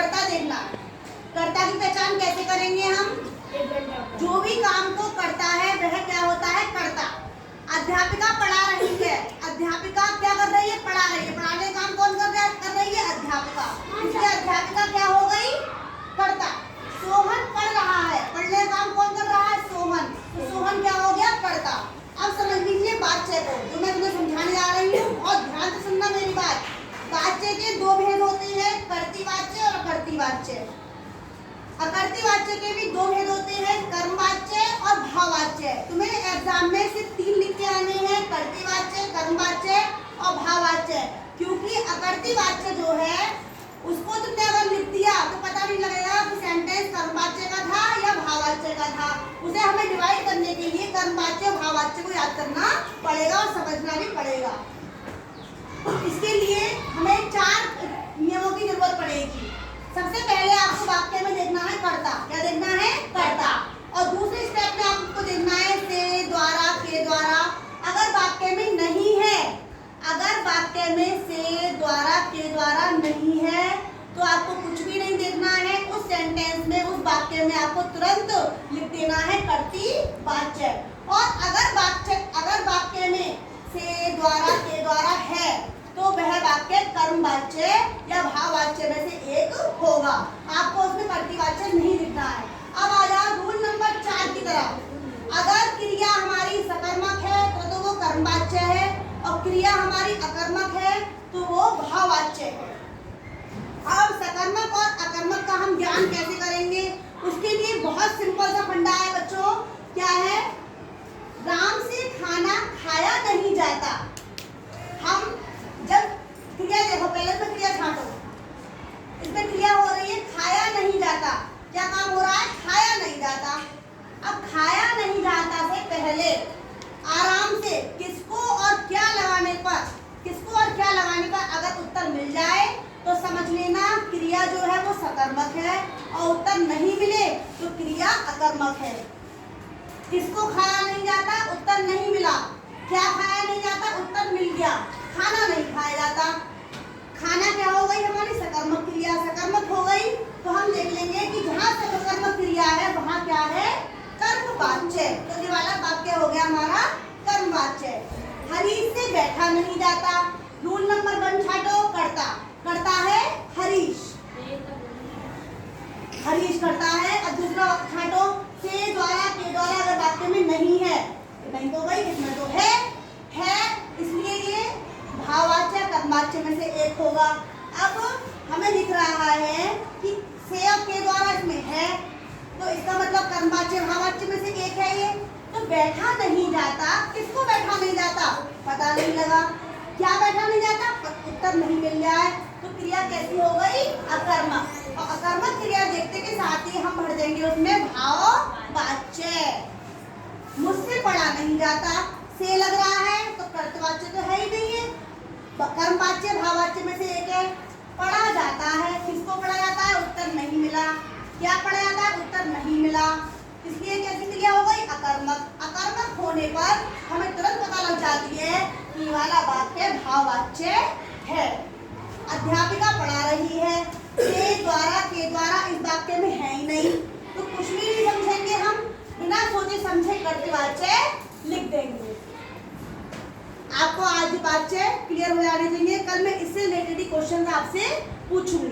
कर्ता देखना। कर्ता की पहचान कैसे करेंगे हम? जो भी काम को करता है वह क्या होता है? कर्ता। अध्यापिका पढ़ा रही है, अध्यापिका क्या कर रही है? पढ़ा रही है। पढ़ाने का काम कौन कर रही है? अध्यापिका। इसलिए अध्यापिका क्या हो गई? कर्ता। सोहन पढ़ रहा है, पढ़ने का काम कौन कर रहा है? सोहन। तो सोहन क्या हो गया? कर्ता। अब समझ लीजिए वाच्य को, जो मैं तुम्हें समझाने जा रही हूँ, और ध्यान से सुनना मेरी बात। वाच्य के दो भेद होते हैं, कर्तृवाच्य और अकर्तृवाच्य। अकर्तृवाच्य के भी दो भेद होते हैं, कर्मवाच्य और भाववाच्य। तुम्हें एग्जाम में सिर्फ 3 लिख के आने हैं, कर्तृवाच्य, कर्मवाच्य और भाववाच्य। क्योंकि अकर्तृवाच्य जो है उसको तुमने अगर लिख दिया तो पता नहीं लगेगा कि सेंटेंस कर्मवाच्य का था या भाववाच्य का था। उसे हमें डिवाइड करने के लिए कर्मवाच्य और भाववाच्य को याद करना पड़ेगा और समझना भी पड़ेगा। इसके लिए हमें 4 नियमों की जरूरत पड़ेगी। सबसे पहले आपको वाक्य में देखना है कर्ता। क्या देखना है? कर्ता। और दूसरे स्टेप में आपको देखना है से, द्वारा, के द्वारा। अगर वाक्य में नहीं है, अगर वाक्य में से, द्वारा, के द्वारा नहीं है तो आपको कुछ भी नहीं देखना है। उस सेंटेंस में, उस वाक्य में आपको तुरंत लिख देना है कर्तृवाच्य। और अगर वाक्य में से, द्वारा, के द्वारा है तो वह वाक्य कर्मवाच्य या भाववाच्य में से एक होगा। आपको उसमें कर्तृवाच्य नहीं लिखना है। अब आ जाओ रूल नंबर 4 की तरफ। अगर क्रिया हमारी सकर्मक है तो वो कर्मवाच्य है, और क्रिया हमारी अकर्मक है तो वो भाववाच्य है। अब सकर्मक और अकर्मक का हम ज्ञान कैसे करेंगे? उसके लिए बहुत सिंपल सा फंडा है बच्चों। क्या है? राम से खाना खाया नहीं जाता। हम जब क्रिया देखो, पहले तो क्रिया छांटो, इसमें क्रिया हो रही है खाया नहीं जाता। क्या काम हो रहा है? खाया नहीं जाता। अब खाया नहीं जाता से पहले आराम से किसको और क्या लगाने पर अगर उत्तर मिल जाए तो समझ लेना क्रिया जो है वो सकर्मक है, और उत्तर नहीं मिले तो क्रिया अकर्मक है। किसको खाया नहीं जाता? उत्तर नहीं मिला। क्या खाया नहीं जाता? उत्तर मिल गया। खाना नहीं खाया जाता। खाना क्या हो गई? हमारी सकर्मक क्रिया सकर्मक हो गई। तो हम देख लेंगे कि जहाँ सकर्मक क्रिया है वहाँ क्या है? कर्मवाच्य। तो ये वाला वाक्य हो गया हमारा कर्मवाच्य। हरीश से बैठा नहीं जाता। Rule number 1 छाटो। कर्ता। कर्ता है हरीश, हरीश करता है। अब दूसरा छाटो। से, द्वारा, के द्वारा अगर वाक्य में नहीं है, नहीं तो गई, इसमें तो है, इसलिए ये भाववाच्य कर्मवाच्य में से एक होगा। अब हमें दिख रहा है कि से और के द्वारा इसमें है, तो इसका मतलब कर्मवाच्य भाववाच्य में से एक है ये। तो बैठा नहीं जाता, किसको बैठा नहीं जाता? पता नहीं लगा। क्या बैठा नहीं जाता? उत्तर नहीं मिल रहा है। तो क्रिया कैसी हो गई? अकर्मक। और अकर्मक क्रिया देखते के साथ ही हम भर देंगे उसमें भाववाच्य। मुझसे पढ़ा नहीं जाता। से लग रहा है तो कर्तवाच्य तो है ही नहीं है, कर्मवाच्य भाववाच्य में से एक है। पढ़ा जाता है, किसको पढ़ा जाता है? उत्तर नहीं मिला। क्या पढ़ा जाता है? उत्तर नहीं मिला। इसलिए कैसी क्रिया हो गई? अकर्मक। अकर्मक होने पर हमें तुरंत पता लग जाती है कि वाला वाक्य भाववाच्य है। अध्यापिका पढ़ा रही है। से, द्वारा, के द्वारा इस वाक्य में है ही नहीं, तो कुछ भी नहीं समझेंगे हम, बिना सोचे समझे कर्तृवाच्य लिख देंगे। आपको आज वाच्य क्लियर हो जाने चाहिए। कल मैं इससे रिलेटेड क्वेश्चन आपसे पूछूंगी।